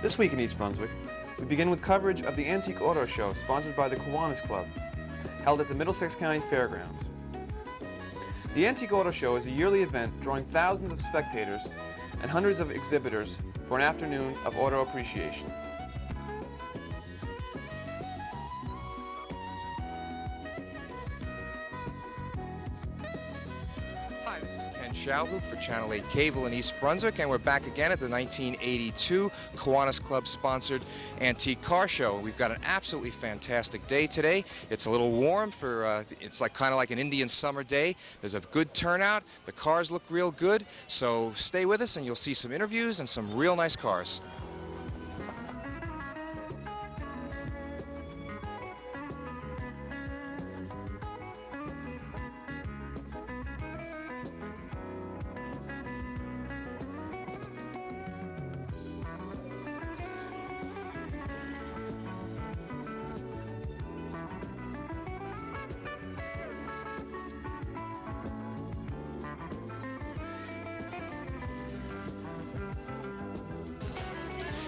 This week in East Brunswick, we begin with coverage of the Antique Auto Show sponsored by the Kiwanis Club, held at the Middlesex County Fairgrounds. The Antique Auto Show is a yearly event drawing thousands of spectators and hundreds of exhibitors for an afternoon of auto appreciation. Hi, this is Ken Shalhoub for Channel 8 Cable in East Brunswick, and we're back again at the 1982 Kiwanis Club sponsored Antique Car Show. We've got an absolutely fantastic day today. It's a little warm for, it's kind of like an Indian summer day. There's a good turnout. The cars look real good, so stay with us and you'll see some interviews and some real nice cars.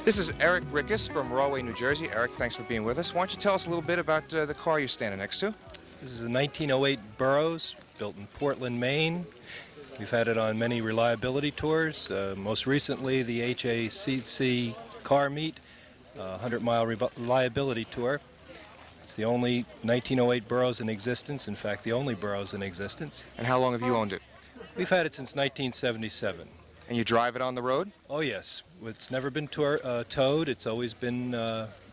This is Eric Rickus from Rahway, New Jersey. Eric, thanks for being with us. Why don't you tell us a little bit about the car you're standing next to? This is a 1908 Burroughs, built in Portland, Maine. We've had it on many reliability tours, most recently the HACC car meet, 100-mile reliability tour. It's the only 1908 Burroughs in existence, in fact the only Burroughs in existence. And how long have you owned it? We've had it since 1977. And you drive it on the road? Oh yes, it's never been towed, it's always been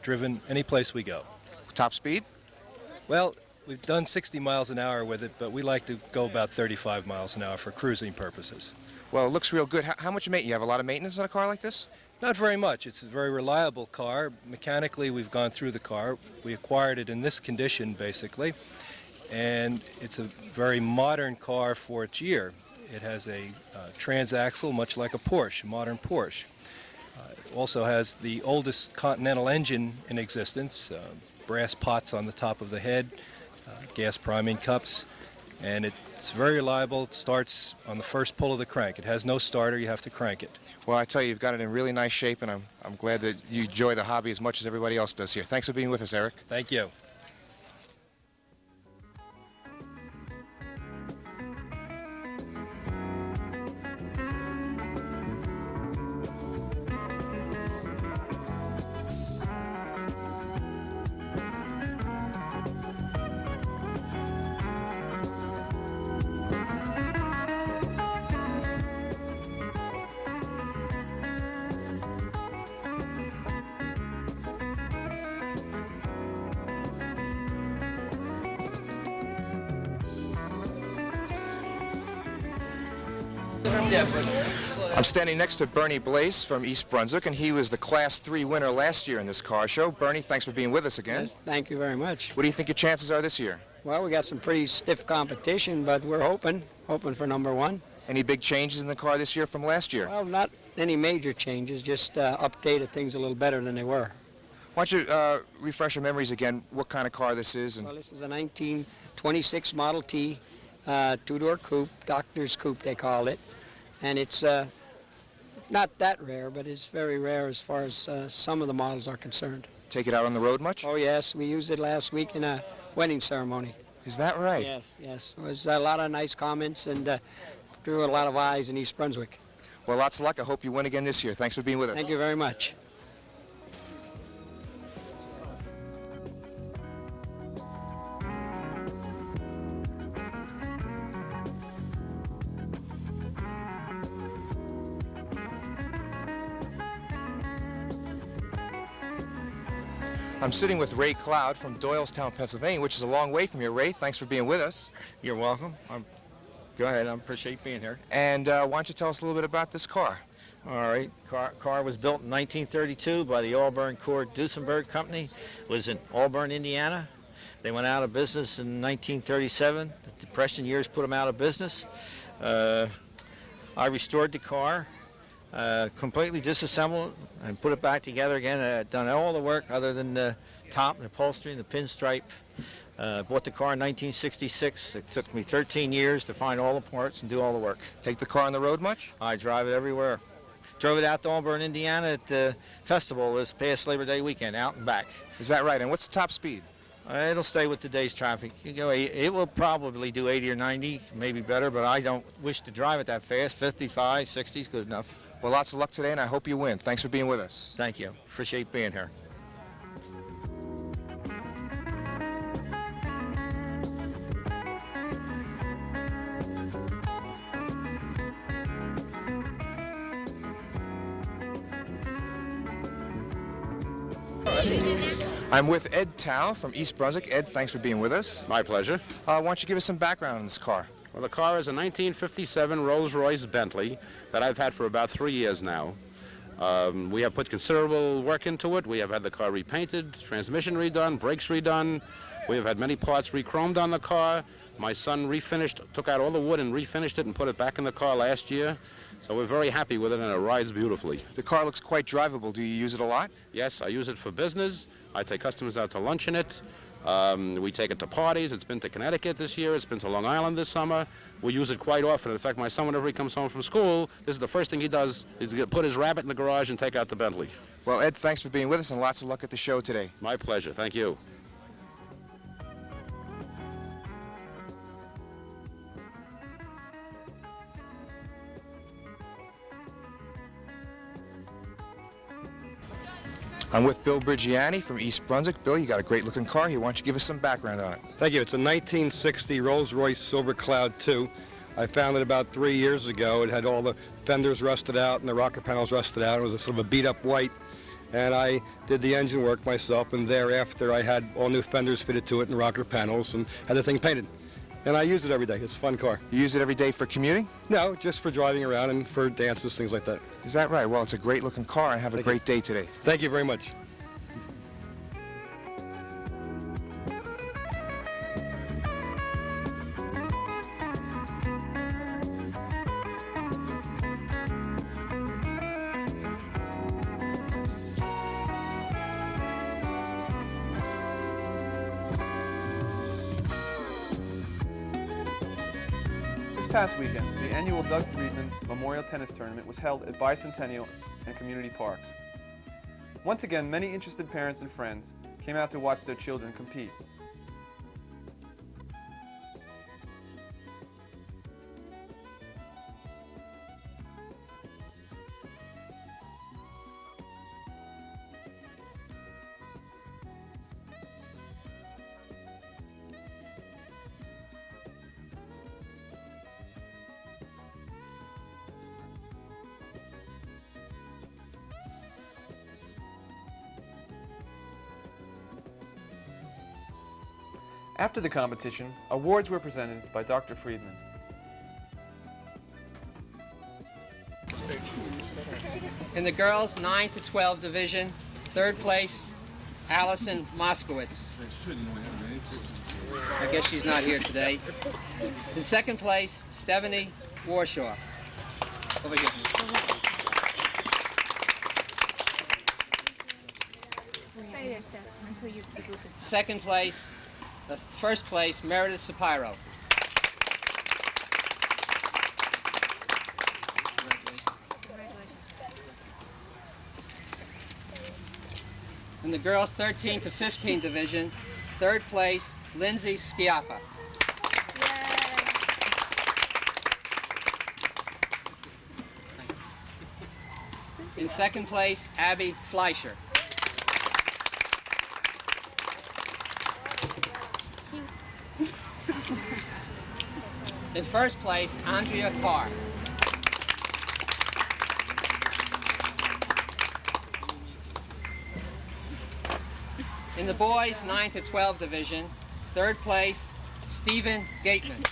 driven any place we go. Top speed? Well, we've done 60 miles an hour with it, but we like to go about 35 miles an hour for cruising purposes. Well, it looks real good. How much maintenance? You have a lot of maintenance on a car like this? Not very much. It's a very reliable car. Mechanically, we've gone through the car. We acquired it in this condition, basically, and it's a very modern car for its year. It has a transaxle, much like a Porsche, a modern Porsche. It also has the oldest Continental engine in existence, brass pots on the top of the head, gas priming cups, and it's very reliable. It starts on the first pull of the crank. It has no starter. You have to crank it. Well, I tell you, you've got it in really nice shape, and I'm glad that you enjoy the hobby as much as everybody else does here. Thanks for being with us, Eric. Thank you. Deborah. I'm standing next to Bernie Blaze from East Brunswick, and he was the Class 3 winner last year in this car show. Bernie, thanks for being with us again. Yes, thank you very much. What do you think your chances are this year? Well, we got some pretty stiff competition, but we're hoping for number one. Any big changes in the car this year from last year? Well, not any major changes, just updated things a little better than they were. Why don't you refresh our memories again, what kind of car this is? Well, this is a 1926 Model T, two-door coupe, doctor's coupe they called it. And it's not that rare, but it's very rare as far as some of the models are concerned. Take it out on the road much? Oh, yes. We used it last week in a wedding ceremony. Is that right? Yes, yes. It was a lot of nice comments and drew a lot of eyes in East Brunswick. Well, lots of luck. I hope you win again this year. Thanks for being with us. Thank you very much. I'm sitting with Ray Cloud from Doylestown, Pennsylvania, which is a long way from here. Ray, thanks for being with us. You're welcome. Go ahead. I appreciate being here. And why don't you tell us a little bit about this car? All right. Car was built in 1932 by the Auburn Cord Duesenberg Company. It was in Auburn, Indiana. They went out of business in 1937. The Depression years put them out of business. I restored the car, completely disassembled and put it back together again. I'd done all the work other than the top and the upholstery and the pinstripe. Bought the car in 1966. It took me 13 years to find all the parts and do all the work. Take the car on the road much? I drive it everywhere. Drove it out to Auburn, Indiana at the festival this past Labor Day weekend, out and back. Is that right? And what's the top speed? It'll stay with today's traffic. It will probably do 80 or 90, maybe better, but I don't wish to drive it that fast. 55, 60 is good enough. Well, lots of luck today, and I hope you win. Thanks for being with us. Thank you. Appreciate being here. I'm with Ed Tao from East Brunswick. Ed, thanks for being with us. My pleasure. Why don't you give us some background on this car? Well, the car is a 1957 Rolls-Royce Bentley that I've had for about 3 years now. We have put considerable work into it. We have had the car repainted, transmission redone, brakes redone. We have had many parts re-chromed on the car. My son took out all the wood and refinished it and put it back in the car last year. So we're very happy with it, and it rides beautifully. The car looks quite drivable. Do you use it a lot? Yes, I use it for business. I take customers out to lunch in it. We take it to parties. It's been to Connecticut this year. It's been to Long Island this summer. We use it quite often. In fact, my son, whenever he comes home from school, this is the first thing he does is put his rabbit in the garage and take out the Bentley. Well, Ed, thanks for being with us, and lots of luck at the show today. My pleasure. Thank you. I'm with Bill Brigiani from East Brunswick. Bill, you got a great-looking car here. Why don't you give us some background on it? Thank you. It's a 1960 Rolls-Royce Silver Cloud II. I found it about 3 years ago. It had all the fenders rusted out and the rocker panels rusted out. It was a sort of a beat-up white. And I did the engine work myself, and thereafter I had all new fenders fitted to it and rocker panels and had the thing painted. And I use it every day. It's a fun car. You use it every day for commuting? No, just for driving around and for dances, things like that. Is that right? Well, it's a great-looking car, and have a great day today. Thank you very much. This past weekend, the annual Doug Friedman Memorial Tennis Tournament was held at Bicentennial and community parks. Once again, many interested parents and friends came out to watch their children compete. After the competition, awards were presented by Dr. Friedman. In the girls 9 to 12 division, third place, Allison Moskowitz. I guess she's not here today. In second place, Stephanie Warshaw. Over here. Stay there, Steph, until the group is... Second place, first place, Meredith Sapiro. In the girls 13 to 15 division, third place, Lindsay Schiappa. In second place, Abby Fleischer. In first place, Andrea Carr. In the boys 9 to 12 division, third place, Stephen Gateman.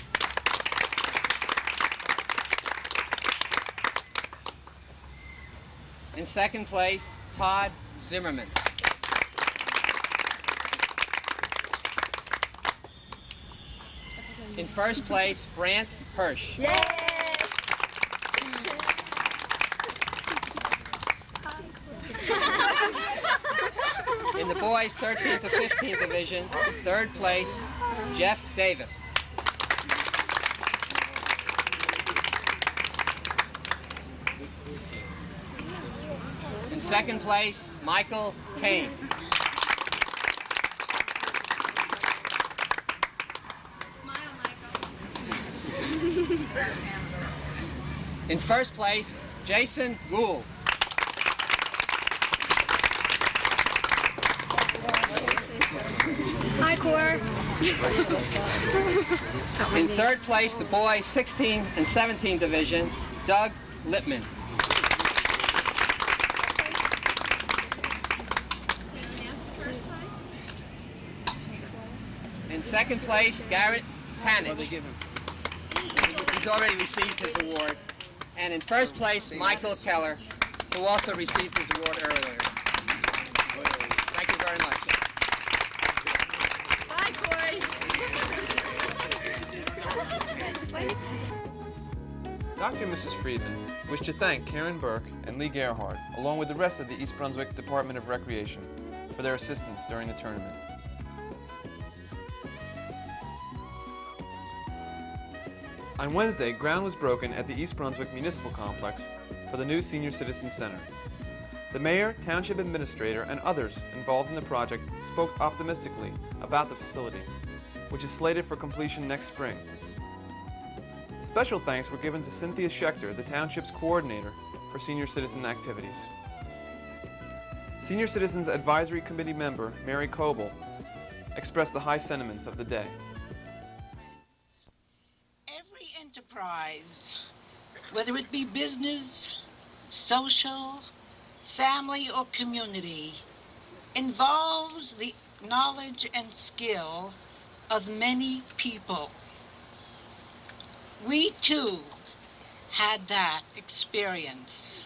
In second place, Todd Zimmerman. In first place, Brant Hirsch. Yay! In the boys 13 to 15 division, third place, Jeff Davis. second place, Michael Kane. In first place, Jason Gould. Hi, Cor. In third place, the boys 16 and 17 division, Doug Lippman. In second place, Garrett Panich. He's already received his award. And in first place, Michael Keller, who also received his award earlier. Thank you very much. Bye, Corey. Dr. and Mrs. Friedman wish to thank Karen Burke and Lee Gerhardt, along with the rest of the East Brunswick Department of Recreation, for their assistance during the tournament. On Wednesday, ground was broken at the East Brunswick Municipal Complex for the new Senior Citizen Center. The mayor, township administrator, and others involved in the project spoke optimistically about the facility, which is slated for completion next spring. Special thanks were given to Cynthia Schechter, the township's coordinator for senior citizen activities. Senior Citizens Advisory Committee member Mary Coble expressed the high sentiments of the day. Every enterprise, whether it be business, social, family, or community, involves the knowledge and skill of many people. We too had that experience.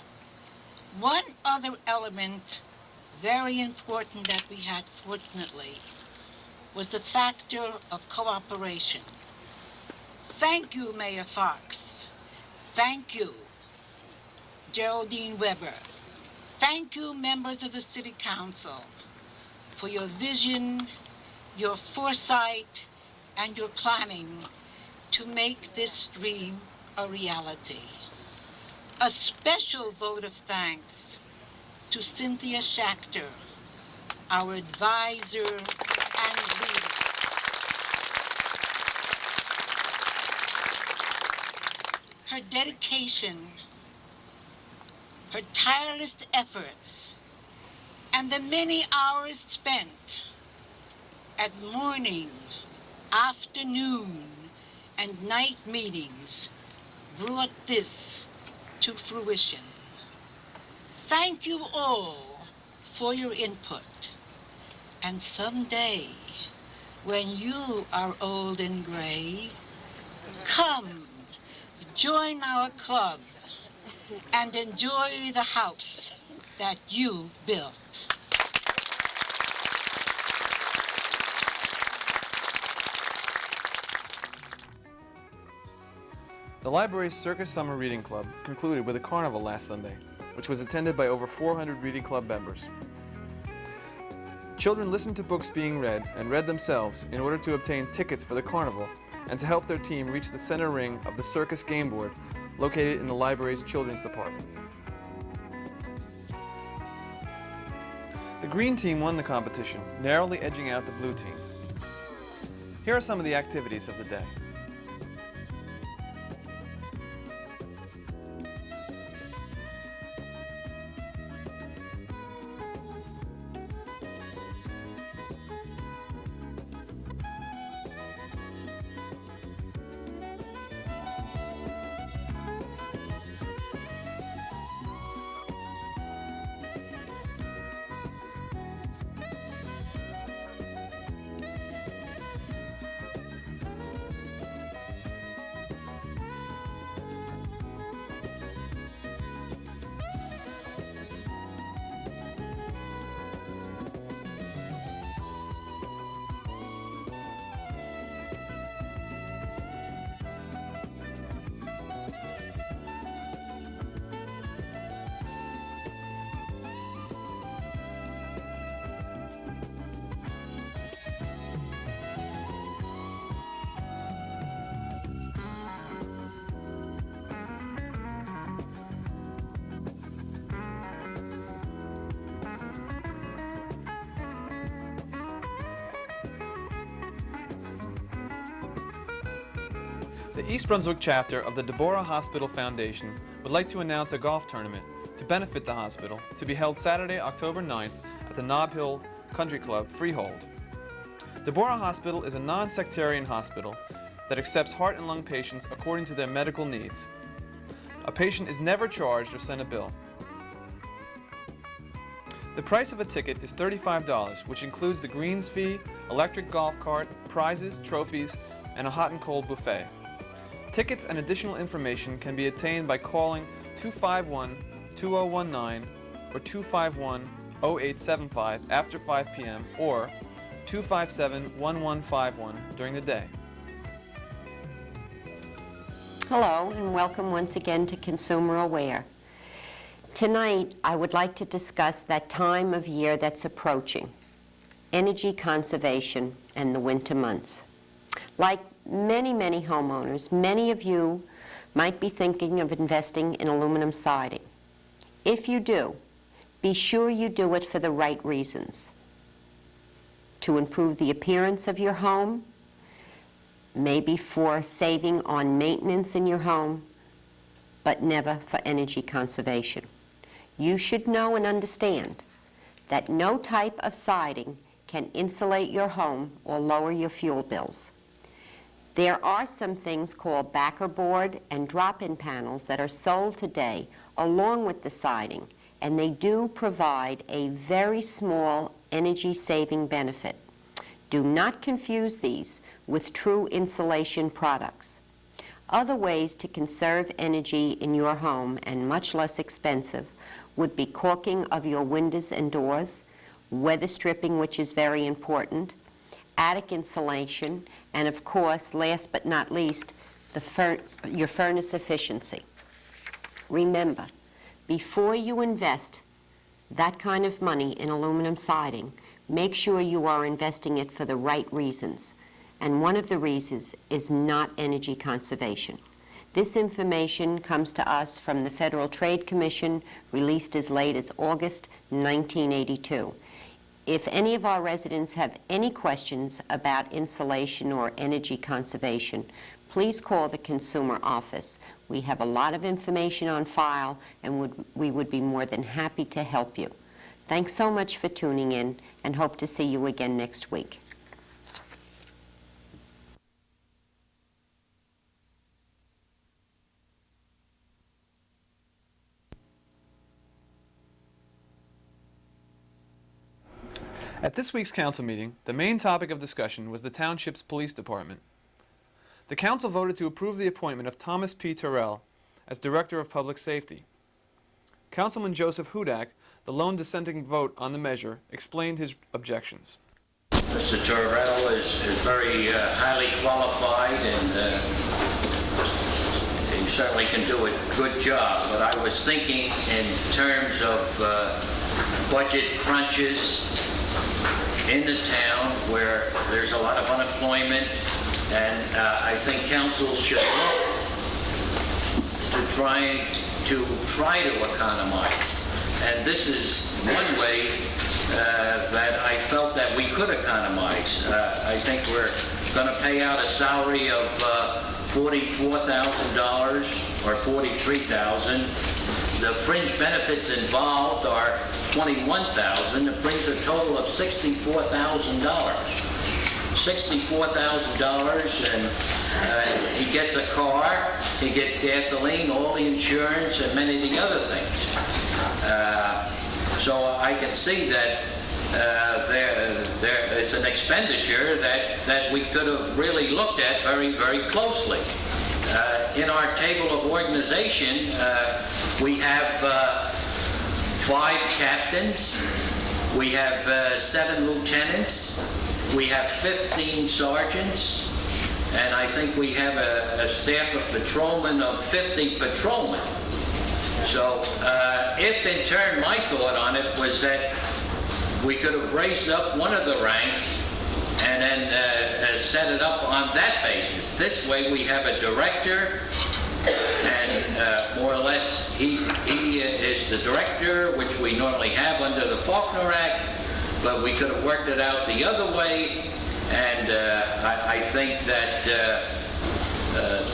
One other element very important that we had, fortunately, was the factor of cooperation. Thank you, Mayor Fox. Thank you, Geraldine Weber. Thank you, members of the City Council, for your vision, your foresight, and your planning to make this dream a reality. A special vote of thanks to Cynthia Schechter, our advisor and leader. Her dedication, her tireless efforts, and the many hours spent at morning, afternoon, and night meetings brought this to fruition. Thank you all for your input. And someday, when you are old and gray, come, join our club and enjoy the house that you built. The library's Circus Summer Reading Club concluded with a carnival last Sunday, which was attended by over 400 reading club members. Children listened to books being read and read themselves in order to obtain tickets for the carnival and to help their team reach the center ring of the Circus game board located in the library's children's department. The green team won the competition, narrowly edging out the blue team. Here are some of the activities of the day. The East Brunswick chapter of the Deborah Hospital Foundation would like to announce a golf tournament to benefit the hospital to be held Saturday, October 9th at the Nob Hill Country Club, Freehold. Deborah Hospital is a non-sectarian hospital that accepts heart and lung patients according to their medical needs. A patient is never charged or sent a bill. The price of a ticket is $35, which includes the greens fee, electric golf cart, prizes, trophies, and a hot and cold buffet. Tickets and additional information can be obtained by calling 251-2019 or 251-0875 after 5 p.m. or 257-1151 during the day. Hello and welcome once again to Consumer Aware. Tonight I would like to discuss that time of year that's approaching, energy conservation and the winter months. Like many homeowners, many of you might be thinking of investing in aluminum siding. If you do, be sure you do it for the right reasons. To improve the appearance of your home, maybe for saving on maintenance in your home, but never for energy conservation. You should know and understand that no type of siding can insulate your home or lower your fuel bills. There are some things called backer board and drop-in panels that are sold today along with the siding, and they do provide a very small energy-saving benefit. Do not confuse these with true insulation products. Other ways to conserve energy in your home, and much less expensive, would be caulking of your windows and doors, weather stripping, which is very important, attic insulation, and of course, last but not least, your furnace efficiency. Remember, before you invest that kind of money in aluminum siding, make sure you are investing it for the right reasons. And one of the reasons is not energy conservation. This information comes to us from the Federal Trade Commission, released as late as August 1982. If any of our residents have any questions about insulation or energy conservation, please call the consumer office. We have a lot of information on file, and we would be more than happy to help you. Thanks so much for tuning in, and hope to see you again next week. At this week's council meeting, the main topic of discussion was the township's police department. The council voted to approve the appointment of Thomas P. Terrell as Director of Public Safety. Councilman Joseph Hudak, the lone dissenting vote on the measure, explained his objections. Mr. Terrell is very highly qualified, and he certainly can do a good job. But I was thinking in terms of budget crunches in the town where there's a lot of unemployment, and I think council should look to try to economize. And this is one way that I felt that we could economize. I think we're going to pay out a salary of $44,000 or $43,000. The fringe benefits involved are $21,000. It brings a total of $64,000. $64,000, and he gets a car, he gets gasoline, all the insurance, and many of the other things. So I can see that it's an expenditure that we could have really looked at very, very closely. In our table of organization, we have 5 captains, we have 7 lieutenants, we have 15 sergeants, and I think we have a staff of patrolmen of 50 patrolmen. So if in turn my thought on it was that we could have raised up one of the ranks and then set it up on that basis. This way we have a director, and more or less he is the director, which we normally have under the Faulkner Act, but we could have worked it out the other way, and I think that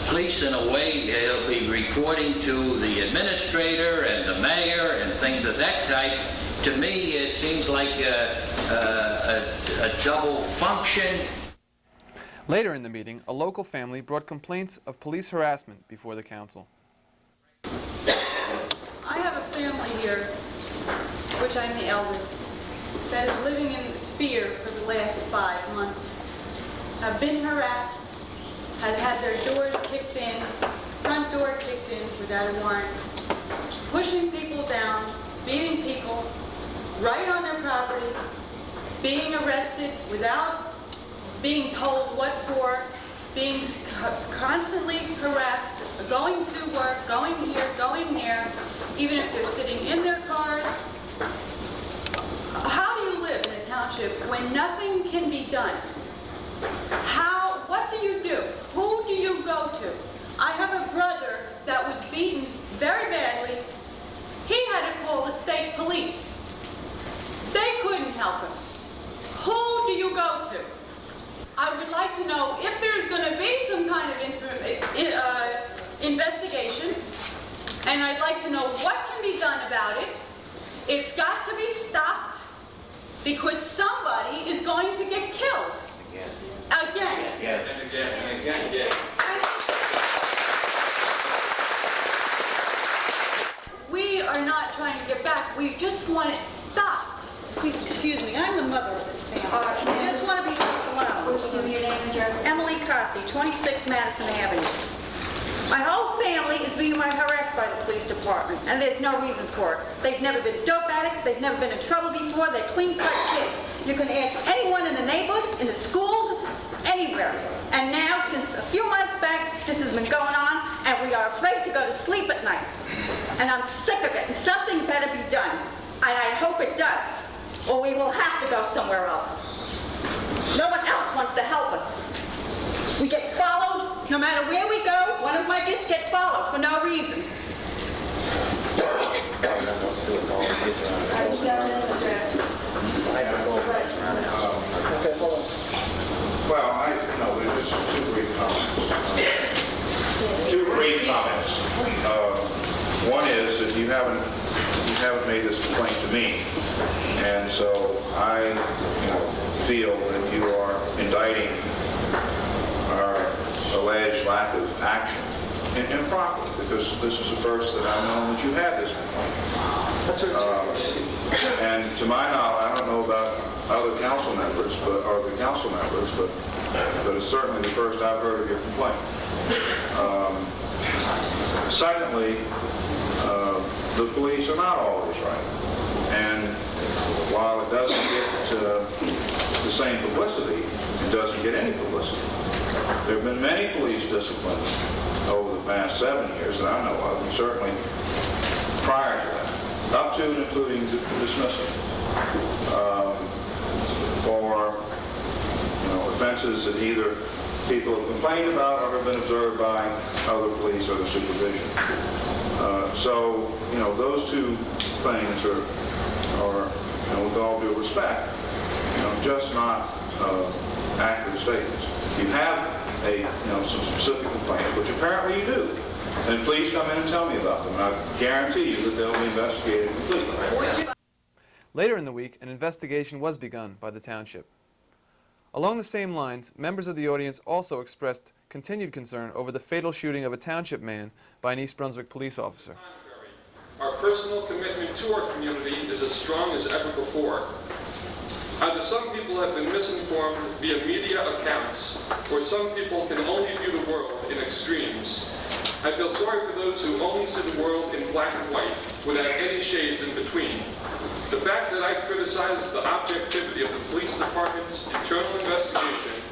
police, in a way, he'll be reporting to the administrator and the mayor and things of that type. To me, it seems like a double function. Later in the meeting, a local family brought complaints of police harassment before the council. I have a family here, which I'm the eldest, that is living in fear for the last 5 months, have been harassed, has had their doors kicked in, front door kicked in without a warrant, pushing people down, beating people right on their property, being arrested without being told what for, being constantly harassed, going to work, going here, going there, even if they're sitting in their cars. How do you live in a township when nothing can be done? What do you do? Who do you go to? I have a brother that was beaten very badly. He had to call the state police. They couldn't help him. Who do you go to? I would like to know if there's going to be some kind of investigation, and I'd like to know what can be done about it. It's got to be stopped because somebody is going to get killed. Again. We are not trying to get back. We just want it stopped. Please excuse me, I'm the mother of this family. I just want to be alone. Give me your name and address. Emily Costi, 26 Madison Avenue. My whole family is being harassed by the police department, and there's no reason for it. They've never been dope addicts, they've never been in trouble before, they're clean-cut kids. You can ask anyone in the neighborhood, in the schools, anywhere. And now, since a few months back, this has been going on, and we are afraid to go to sleep at night. And I'm sick of it, and something better be done. And I hope it does, or we will have to go somewhere else. No one else wants to help us. We get followed. No matter where we go, one of my kids get followed for no reason. Well, there's just two brief comments. One is that you haven't made this complaint to me, and so I feel that you are indicting our alleged lack of action improperly, because this is the first that I've known that you had this complaint. And to my knowledge, I don't know about other council members, but it's certainly the first I've heard of your complaint. Secondly, the police are not always right, and while it doesn't get the same publicity, it doesn't get any publicity. There have been many police disciplines over the past 7 years that I know of, and certainly prior to that, up to and including dismissal, for offenses that either people have complained about or have been observed by other police or the supervision. So those two things are with all due respect, just not accurate statements. You have some specific complaints, which apparently you do. And please come in and tell me about them. And I guarantee you that they'll be investigated completely. Later in the week, an investigation was begun by the township. Along the same lines, members of the audience also expressed continued concern over the fatal shooting of a township man by an East Brunswick police officer. Our personal commitment to our community is as strong as ever before. Either some people have been misinformed via media accounts, or some people can only view the world in extremes. I feel sorry for those who only see the world in black and white, without any shades in between. The fact that I criticize the objectivity of the police department's internal investigation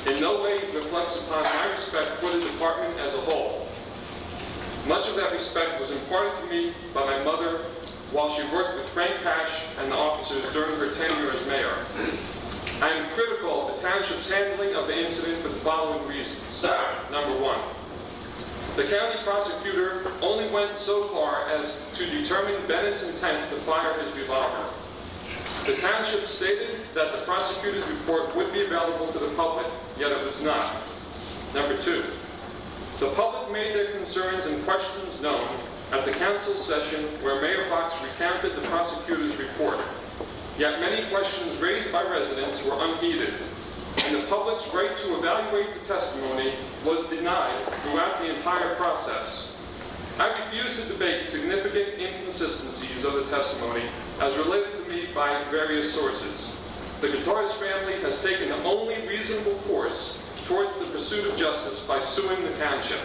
in no way reflects upon my respect for the department as a whole. Much of that respect was imparted to me by my mother while she worked with Frank Pash and the officers during her tenure as mayor. I am critical of the township's handling of the incident for the following reasons. Number one, the county prosecutor only went so far as to determine Bennett's intent to fire his revolver. The township stated that the prosecutor's report would be available to the public, yet it was not. Number two, The public made their concerns and questions known at the council session where Mayor Fox recounted the prosecutor's report. Yet many questions raised by residents were unheeded, and the public's right to evaluate the testimony was denied throughout the entire process. I refuse to debate significant inconsistencies of the testimony as related to me by various sources. The guitarist family has taken the only reasonable course towards the pursuit of justice by suing the township.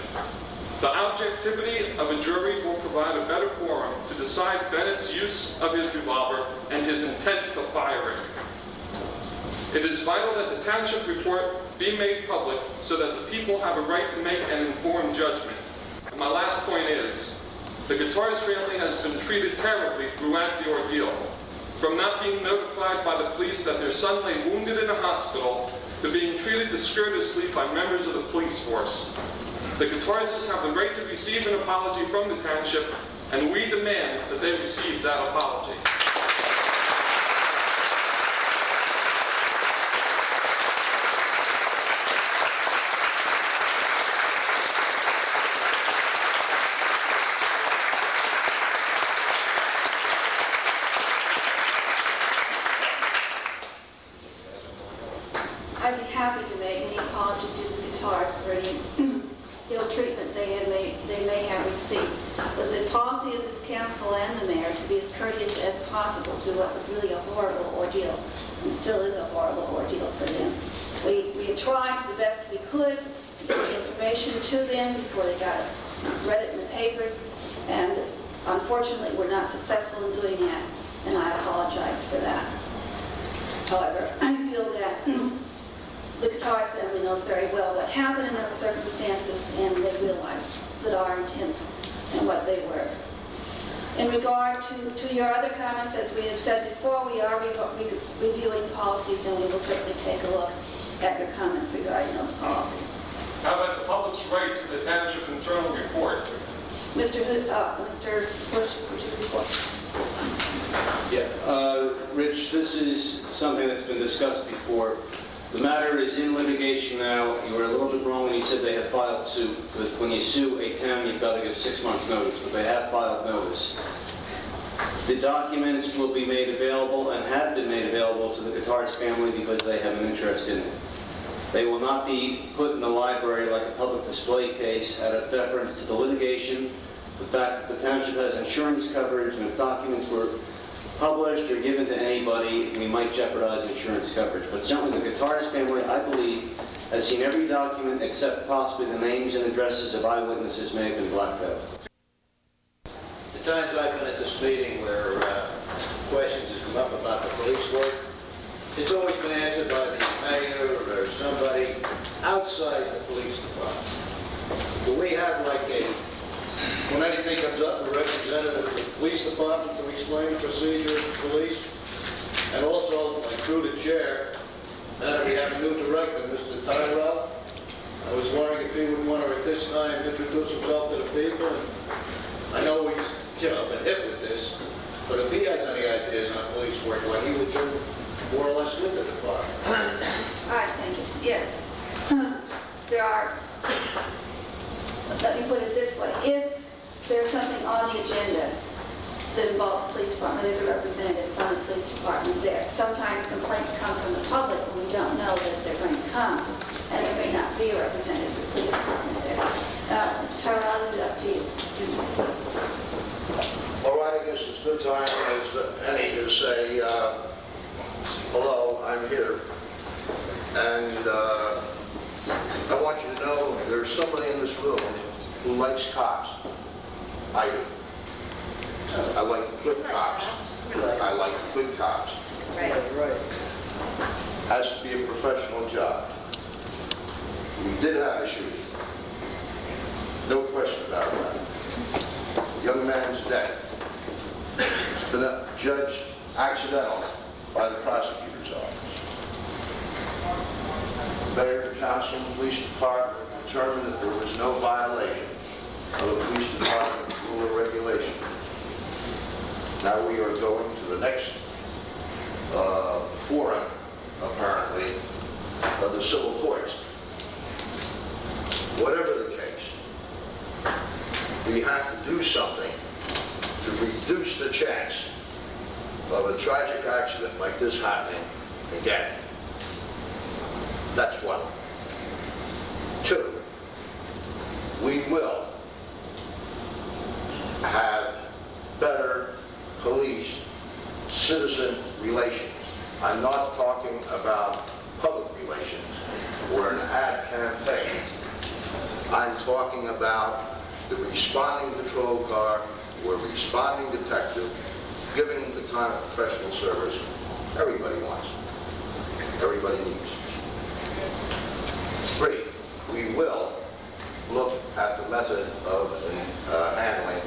The objectivity of a jury will provide a better forum to decide Bennett's use of his revolver and his intent to fire it. It is vital that the township report be made public so that the people have a right to make an informed judgment. And my last point is, the guitarist family has been treated terribly throughout the ordeal. From not being notified by the police that their son lay wounded in a hospital, to being treated discourteously by members of the police force. The guitarists have the right to receive an apology from the township, and we demand that they receive that apology. I'd be happy to make any apology to the guitarists for any ill treatment they may have received. It was the policy of this council and the mayor to be as courteous as possible through what was really a horrible ordeal, and still is a horrible ordeal for them. We had tried to the best we could to get the information to them before they read it in the papers, and unfortunately we're not successful in doing that, and I apologize for that. However, I feel that the guitarist family knows very well what happened in those circumstances, and they realized that our intents and what they were. In regard to your other comments, as we have said before, we are reviewing policies, and we will certainly take a look at your comments regarding those policies. How about the public's right to the township internal report? Mr. Bush, would you report? Yeah, Rich, this is something that's been discussed before. The matter is in litigation now. You were a little bit wrong when you said they had filed suit, because when you sue a town, you've got to give 6 months notice, but they have filed notice. The documents will be made available and have been made available to the guitarist family because they have an interest in it. They will not be put in the library like a public display case out of deference to the litigation, the fact that the township has insurance coverage, and if documents were published or given to anybody, we might jeopardize insurance coverage. But certainly the guitarist family, I believe, has seen every document except possibly the names and addresses of eyewitnesses may have been blacked out. The times I've been at this meeting where questions have come up about the police work, it's always been answered by the mayor or somebody outside the police department. Do we have like when anything comes up, a representative of the police department to explain the procedure of the police? And also, like through the chair, now that we have a new director, Mr. Tyrell, I was wondering if he would want to at this time introduce himself to the people. And I know he's been hit with this, but if he has any ideas on police work, what he would do more or less with the department. All right, thank you. Yes. There are, let me put it this way, if there's something on the agenda that involves the police department, there's a representative from the police department there. Sometimes complaints come from the public and we don't know that they're going to come, and there may not be a representative of the police department there. Mr. Tyrell, I'll leave it up to you. All right, I guess it's good time as any to say, hello, I'm here. And I want you to know there's somebody in this room who likes cops. I do. I like good cops. I like good cops. Right. Has to be a professional job. We did have a shooting. No question about that. The young man's dead. It's been judged accidental by the prosecutor's office. The mayor, the council, and the police department determined that there was no violation of the police department rule or regulation. Now we are going to the next forum, apparently, of the civil courts. Whatever the case, we have to do something to reduce the chance of a tragic accident like this happening again. That's one. Two, we will have better police-citizen relations. I'm not talking about public relations or an ad campaign. I'm talking about the responding patrol car or responding detective giving the kind of professional service everybody wants, everybody needs. Three, we will look at the method of handling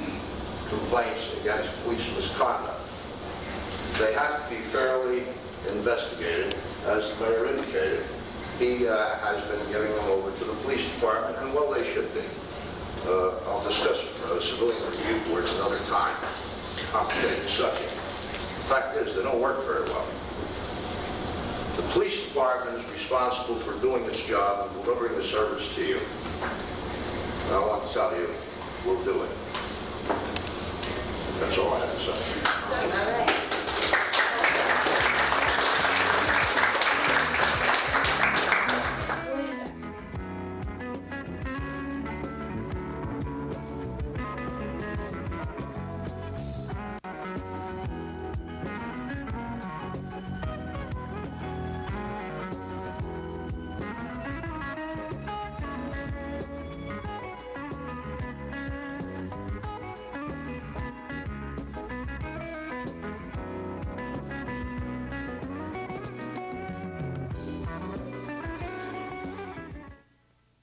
complaints against police misconduct. They have to be fairly investigated. As the mayor indicated, he has been giving them over to the police department, and well, they should be. I'll discuss it for the civilian review board another time. Complicated subject. The fact is, they don't work very well. The police department is responsible for doing its job and delivering the service to you. And I want to tell you, we'll do it. That's all I have to say.